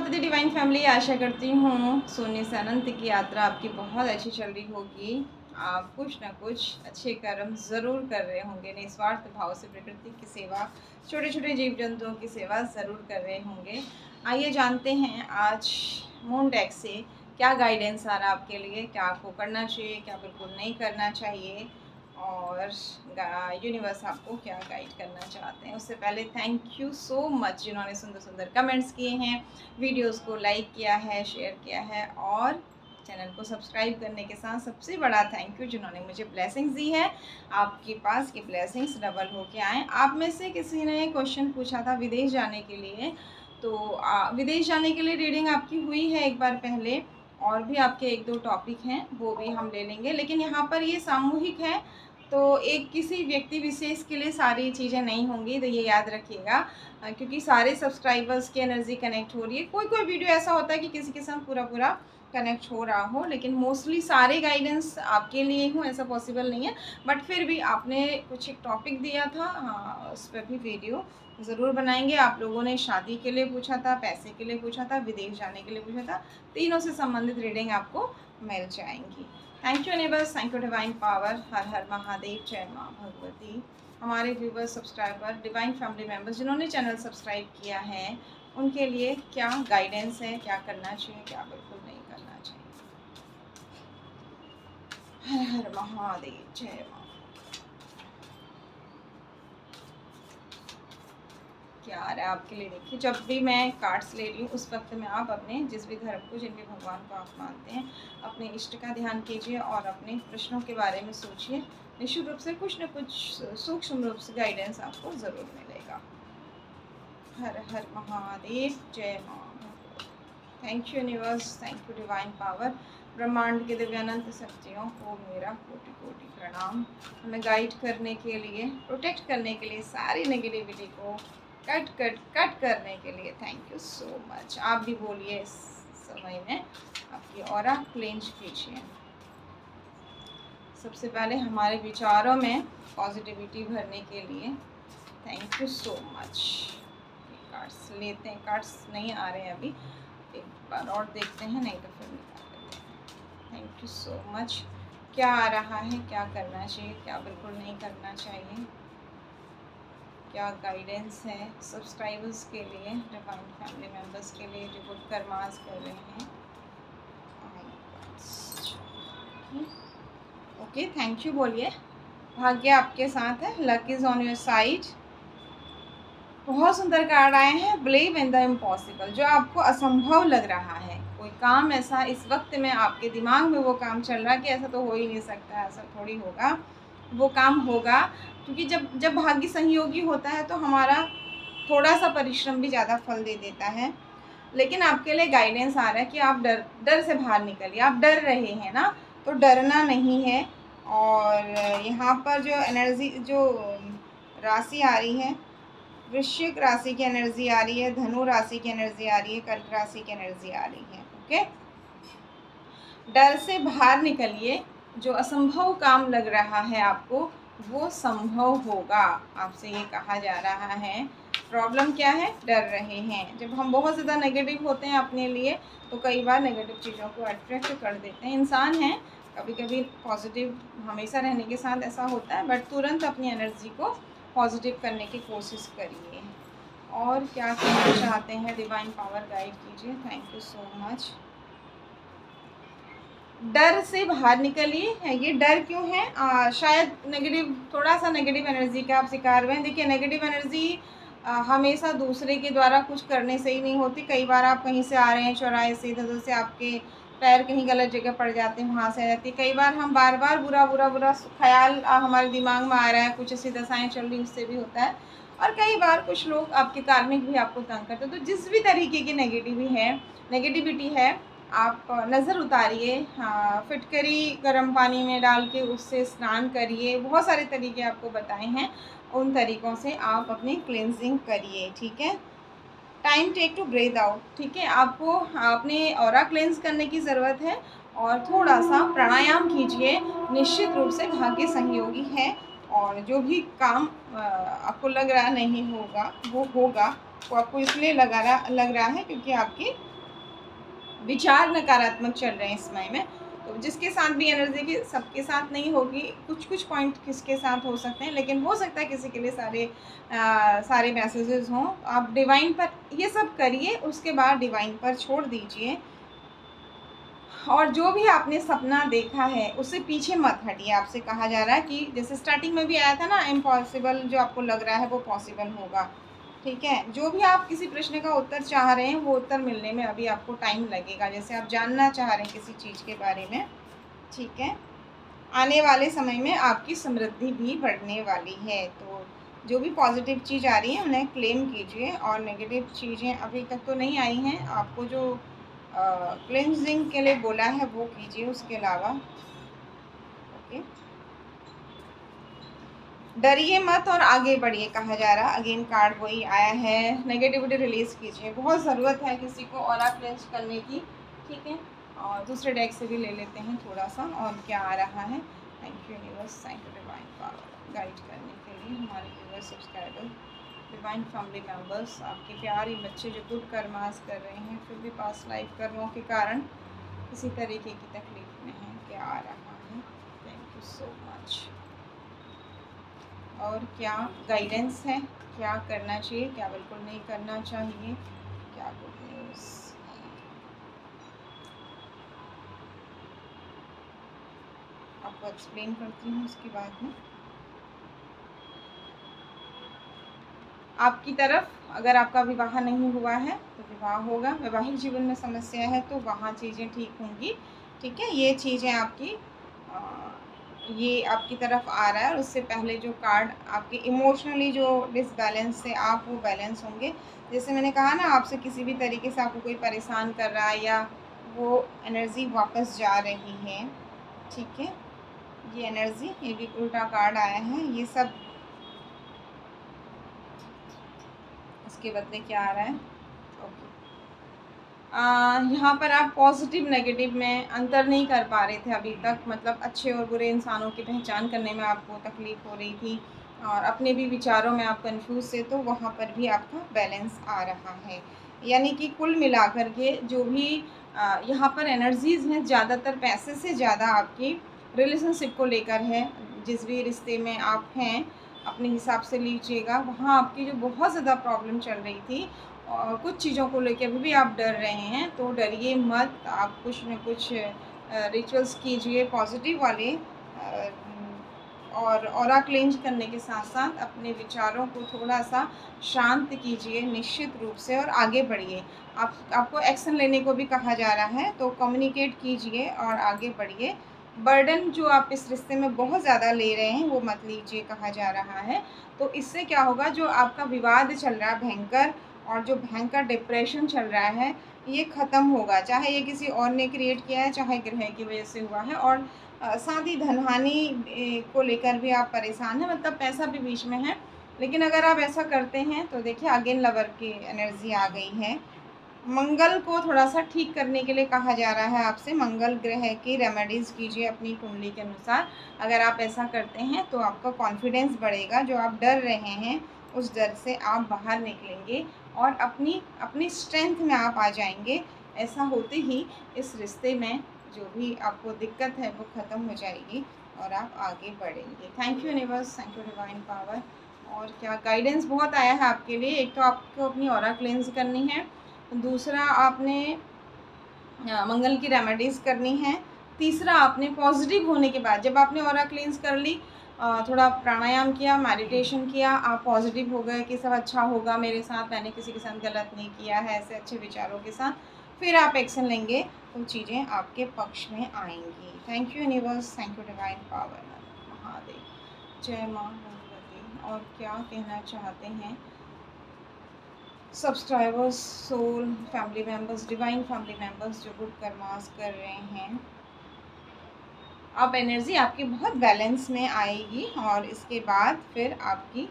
माता दी divine family, आशा करती हूँ शून्य से अनंत की यात्रा आपकी बहुत अच्छी चल रही होगी। आप कुछ ना कुछ अच्छे कर्म ज़रूर कर रहे होंगे, निस्वार्थ भाव से प्रकृति की सेवा, छोटे छोटे जीव जंतुओं की सेवा ज़रूर कर रहे होंगे। आइए जानते हैं आज मून डेक से क्या गाइडेंस आ रहा है आपके लिए, क्या आपको करना चाहिए, क्या बिल्कुल नहीं करना चाहिए, और यूनिवर्स आपको क्या गाइड करना चाहते हैं। उससे पहले थैंक यू सो मच जिन्होंने सुंदर सुंदर कमेंट्स किए हैं, वीडियोस को लाइक किया है, शेयर किया है, और चैनल को सब्सक्राइब करने के साथ सबसे बड़ा थैंक यू जिन्होंने मुझे ब्लेसिंग्स दी है। आपके पास की ब्लेसिंग्स डबल होके आए। आप में से किसी ने क्वेश्चन पूछा था विदेश जाने के लिए, तो विदेश जाने के लिए रीडिंग आपकी हुई है एक बार पहले, और भी आपके एक दो टॉपिक हैं वो भी हम ले लेंगे, लेकिन यहाँ पर ये सामूहिक है तो एक किसी व्यक्ति विशेष के लिए सारी चीज़ें नहीं होंगी, तो ये याद रखिएगा। क्योंकि सारे सब्सक्राइबर्स की एनर्जी कनेक्ट हो रही है। कोई कोई वीडियो ऐसा होता है कि किसी के साथ पूरा पूरा कनेक्ट हो रहा हो, लेकिन मोस्टली सारे गाइडेंस आपके लिए हूँ ऐसा पॉसिबल नहीं है। बट फिर भी आपने कुछ एक टॉपिक दिया था, हाँ उस पर भी वीडियो ज़रूर बनाएंगे। आप लोगों ने शादी के लिए पूछा था, पैसे के लिए पूछा था, विदेश जाने के लिए पूछा था, तीनों से संबंधित रीडिंग आपको मिल जाएंगी। Thank you universe, thank you divine power. हर हर महादेव, जय माँ भगवती। हमारे viewers, subscriber, divine family members जिन्होंने चैनल सब्सक्राइब किया है उनके लिए क्या गाइडेंस है, क्या करना चाहिए, क्या बिल्कुल नहीं करना चाहिए। हर हर महादेव, जय माँ। क्या आ रहा है आपके लिए देखिए। जब भी मैं कार्ड्स ले रही हूँ उस वक्त में आप अपने जिस भी धर्म को, जिन भी भगवान को आप मानते हैं, अपने इष्ट का ध्यान कीजिए और अपने प्रश्नों के बारे में सोचिए। निश्चित रूप से कुछ न कुछ सूक्ष्म रूप से गाइडेंस आपको ज़रूर मिलेगा। हर हर महादेव, जय माँ। Thank you universe, thank you divine power. ब्रह्मांड के दिव्यानंद शक्तियों को मेरा कोटि कोटि प्रणाम। हमें गाइड करने के लिए, प्रोटेक्ट करने के लिए, सारी नेगेटिविटी को कट करने के लिए थैंक यू सो मच। आप भी बोलिए इस समय में, आपकी ऑरा क्लेंज कीजिए। सबसे पहले हमारे विचारों में पॉजिटिविटी भरने के लिए thank you so much. Cards लेते हैं, कार्ड्स नहीं आ रहे हैं अभी, एक बार और देखते हैं, नहीं तो फिर निकाल लेते हैं। Thank you so much. क्या आ रहा है, क्या करना चाहिए, क्या बिल्कुल नहीं करना चाहिए, क्या गाइडेंस है सब्सक्राइबर्स के लिए, डिवाइन फैमिली मेम्बर्स के लिए जो गुड कर्मास कर रहे हैं। ओके, थैंक यू बोलिए। भाग्य आपके साथ है, luck is on your side. बहुत सुंदर कार्ड आए हैं, बिलीव इन द इम्पॉसिबल। जो आपको असंभव लग रहा है, कोई काम ऐसा इस वक्त में आपके दिमाग में वो काम चल रहा है कि ऐसा तो हो ही नहीं सकता, ऐसा थोड़ी होगा, वो काम होगा। क्योंकि जब जब भाग्य संयोगी होता है तो हमारा थोड़ा सा परिश्रम भी ज़्यादा फल दे देता है। लेकिन आपके लिए गाइडेंस आ रहा है कि आप डर से बाहर निकलिए। आप डर रहे हैं ना, तो डरना नहीं है। और यहाँ पर जो एनर्जी, जो राशि आ रही है, वृश्चिक राशि की एनर्जी आ रही है, धनु राशि की एनर्जी आ रही है, कर्क राशि की एनर्जी आ रही है। ओके, डर से बाहर निकलिए। जो असंभव काम लग रहा है आपको, वो संभव होगा, आपसे ये कहा जा रहा है। प्रॉब्लम क्या है, डर रहे हैं। जब हम बहुत ज़्यादा नेगेटिव होते हैं अपने लिए, तो कई बार नेगेटिव चीज़ों को अट्रैक्ट कर देते हैं। इंसान हैं, कभी कभी पॉजिटिव हमेशा रहने के साथ ऐसा होता है, बट तुरंत अपनी एनर्जी को पॉजिटिव करने की कोशिश करिए। और क्या कहना चाहते हैं डिवाइन पावर, गाइड कीजिए। Thank you so much. डर से बाहर निकलिए। ये डर क्यों है? शायद नेगेटिव, थोड़ा सा नेगेटिव एनर्जी का आप शिकार हुए हैं। देखिए, नेगेटिव एनर्जी हमेशा दूसरे के द्वारा कुछ करने से ही नहीं होती। कई बार आप कहीं से आ रहे हैं चौराहे से, इधर से आपके पैर कहीं गलत जगह पड़ जाते हैं, वहाँ से आ जाती है। कई बार हम बार बार बुरा बुरा बुरा ख्याल हमारे दिमाग में आ रहा है, कुछ ऐसी दशाएँ चल रही, उससे भी होता है। और कई बार कुछ लोग आपके कार्मिक भी आपको तंग करते हैं। तो जिस भी तरीके की नेगेटिविटी है, आप नज़र उतारिए। हाँ, फिटकरी गर्म पानी में डाल के उससे स्नान करिए। बहुत सारे तरीके आपको बताए हैं, उन तरीक़ों से आप अपनी क्लेंजिंग करिए। ठीक है, time take to breathe out. ठीक है, आपको अपने ऑरा क्लेंज करने की ज़रूरत है, और थोड़ा सा प्राणायाम कीजिए। निश्चित रूप से भाग्य संयोगी है, और जो भी काम आपको लग रहा नहीं होगा, वो होगा। वो आपको इसलिए लग रहा है क्योंकि आपकी विचार नकारात्मक चल रहे हैं इस समय में। तो जिसके साथ भी एनर्जी की, सबके साथ नहीं होगी, कुछ कुछ पॉइंट किसके साथ हो सकते हैं, लेकिन हो सकता है किसी के लिए सारे मैसेजेस हों। आप डिवाइन पर ये सब करिए, उसके बाद डिवाइन पर छोड़ दीजिए। और जो भी आपने सपना देखा है उससे पीछे मत हटिए। आपसे कहा जा रहा है कि जैसे स्टार्टिंग में भी आया था ना, इम्पॉसिबल जो आपको लग रहा है वो पॉसिबल होगा। ठीक है, जो भी आप किसी प्रश्न का उत्तर चाह रहे हैं वो उत्तर मिलने में अभी आपको टाइम लगेगा। जैसे आप जानना चाह रहे हैं किसी चीज़ के बारे में, ठीक है, आने वाले समय में आपकी समृद्धि भी बढ़ने वाली है। तो जो भी पॉजिटिव चीज़ आ रही है उन्हें क्लेम कीजिए, और नेगेटिव चीज़ें अभी तक तो नहीं आई हैं। आपको जो क्लेंजिंग के लिए बोला है वो कीजिए, उसके अलावा ओके। डरिए मत और आगे बढ़िए कहा जा रहा। अगेन कार्ड वही आया है, नेगेटिविटी रिलीज़ कीजिए। बहुत ज़रूरत है किसी को ऑरा क्लेंज करने की, ठीक है। और दूसरे डेक से भी ले लेते हैं थोड़ा सा और क्या आ रहा है। Thank you universe, thank you divine power guide करने के लिए हमारे viewers, subscriber, divine family members, आपके प्यारे बच्चे जो गुड कर्मास कर रहे हैं फिर भी पास लाइफ कर्मों के कारण किसी तरीके की तकलीफ में है, क्या आ रहा है। Thank you so much. और क्या गाइडेंस है, क्या करना चाहिए, क्या बिल्कुल नहीं करना चाहिए, क्या गुड न्यूज़ है। आपको एक्सप्लेन करती हूँ उसके बाद में। आपकी तरफ अगर आपका विवाह नहीं हुआ है तो विवाह होगा, वैवाहिक जीवन में समस्या है तो वहाँ चीज़ें ठीक होंगी, ठीक है। ये चीज़ें आपकी ये आपकी तरफ आ रहा है। और उससे पहले जो कार्ड आपके इमोशनली जो डिसबैलेंस से आप वो बैलेंस होंगे। जैसे मैंने कहा ना, आपसे किसी भी तरीके से आपको कोई परेशान कर रहा है या वो एनर्जी वापस जा रही है, ठीक है। ये एनर्जी, ये भी उल्टा कार्ड आया है, ये सब इसके बदले क्या आ रहा है। ओके, यहाँ पर आप पॉजिटिव नेगेटिव में अंतर नहीं कर पा रहे थे अभी तक, मतलब अच्छे और बुरे इंसानों की पहचान करने में आपको तकलीफ़ हो रही थी, और अपने भी विचारों में आप कंफ्यूज थे, तो वहाँ पर भी आपका बैलेंस आ रहा है। यानी कि कुल मिलाकर के जो भी यहाँ पर एनर्जीज़ हैं, ज़्यादातर पैसे से ज़्यादा आपकी रिलेशनशिप को लेकर है। जिस भी रिश्ते में आप हैं अपने हिसाब से लीजिएगा। वहाँ आपकी जो बहुत ज़्यादा प्रॉब्लम चल रही थी, और कुछ चीज़ों को लेके अभी भी आप डर रहे हैं, तो डरिए मत। आप कुछ न कुछ रिचुअल्स कीजिए पॉजिटिव वाले, और ऑरा क्लेंज करने के साथ साथ अपने विचारों को थोड़ा सा शांत कीजिए निश्चित रूप से, और आगे बढ़िए। आपको एक्शन लेने को भी कहा जा रहा है, तो कम्युनिकेट कीजिए और आगे बढ़िए। बर्डन जो आप इस रिश्ते में बहुत ज़्यादा ले रहे हैं वो मत लीजिए कहा जा रहा है। तो इससे क्या होगा, जो आपका विवाद चल रहा है भयंकर, और जो भयंकर डिप्रेशन चल रहा है, ये ख़त्म होगा। चाहे ये किसी और ने क्रिएट किया है, चाहे ग्रह की वजह से हुआ है। और साथ ही धनहानि को लेकर भी आप परेशान हैं, मतलब पैसा भी बीच में है। लेकिन अगर आप ऐसा करते हैं तो देखिए, अगेन लवर की एनर्जी आ गई है। मंगल को थोड़ा सा ठीक करने के लिए कहा जा रहा है आपसे। मंगल ग्रह की रेमेडीज़ कीजिए अपनी कुंडली के अनुसार। अगर आप ऐसा करते हैं तो आपका कॉन्फिडेंस बढ़ेगा। जो आप डर रहे हैं उस डर से आप बाहर निकलेंगे, और अपनी स्ट्रेंथ में आप आ जाएंगे। ऐसा होते ही इस रिश्ते में जो भी आपको दिक्कत है वो ख़त्म हो जाएगी और आप आगे बढ़ेंगे। Thank you universe, thank you divine power. और क्या गाइडेंस बहुत आया है आपके लिए। एक तो आपको अपनी ऑरा क्लेंज करनी है, दूसरा आपने मंगल की रेमेडीज़ करनी है, तीसरा आपने पॉजिटिव होने के बाद, जब आपने ऑरा क्लींस कर ली, थोड़ा प्राणायाम किया, मेडिटेशन किया, आप पॉजिटिव हो गए कि सब अच्छा होगा मेरे साथ, मैंने किसी के साथ गलत नहीं किया है, ऐसे अच्छे विचारों के साथ फिर आप एक्शन लेंगे तो चीज़ें आपके पक्ष में आएंगी। Thank you universe, thank you divine power, Mahadev, जय माँ भगवती। और क्या कहना चाहते हैं subscribers, soul family members, divine family members जो गुड कर्मास कर रहे हैं, अब एनर्जी आपकी बहुत बैलेंस में आएगी। और इसके बाद फिर आपकी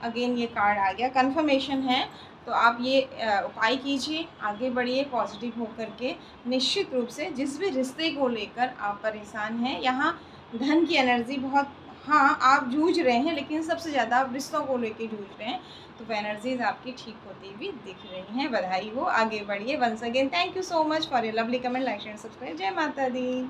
अगेन ये कार्ड आ गया, कंफर्मेशन है। तो आप ये उपाय कीजिए, आगे बढ़िए पॉजिटिव होकर के। निश्चित रूप से जिस भी रिश्ते को लेकर आप परेशान हैं, यहाँ धन की एनर्जी बहुत हाँ, आप जूझ रहे हैं, लेकिन सबसे ज़्यादा आप रिश्तों को लेके जूझ रहे हैं, तो एनर्जीज़ आपकी ठीक होती हुई दिख रही हैं। बधाई हो, आगे बढ़िए। Once again thank you so much for your lovely comment, like, share, subscribe. जय माता दी।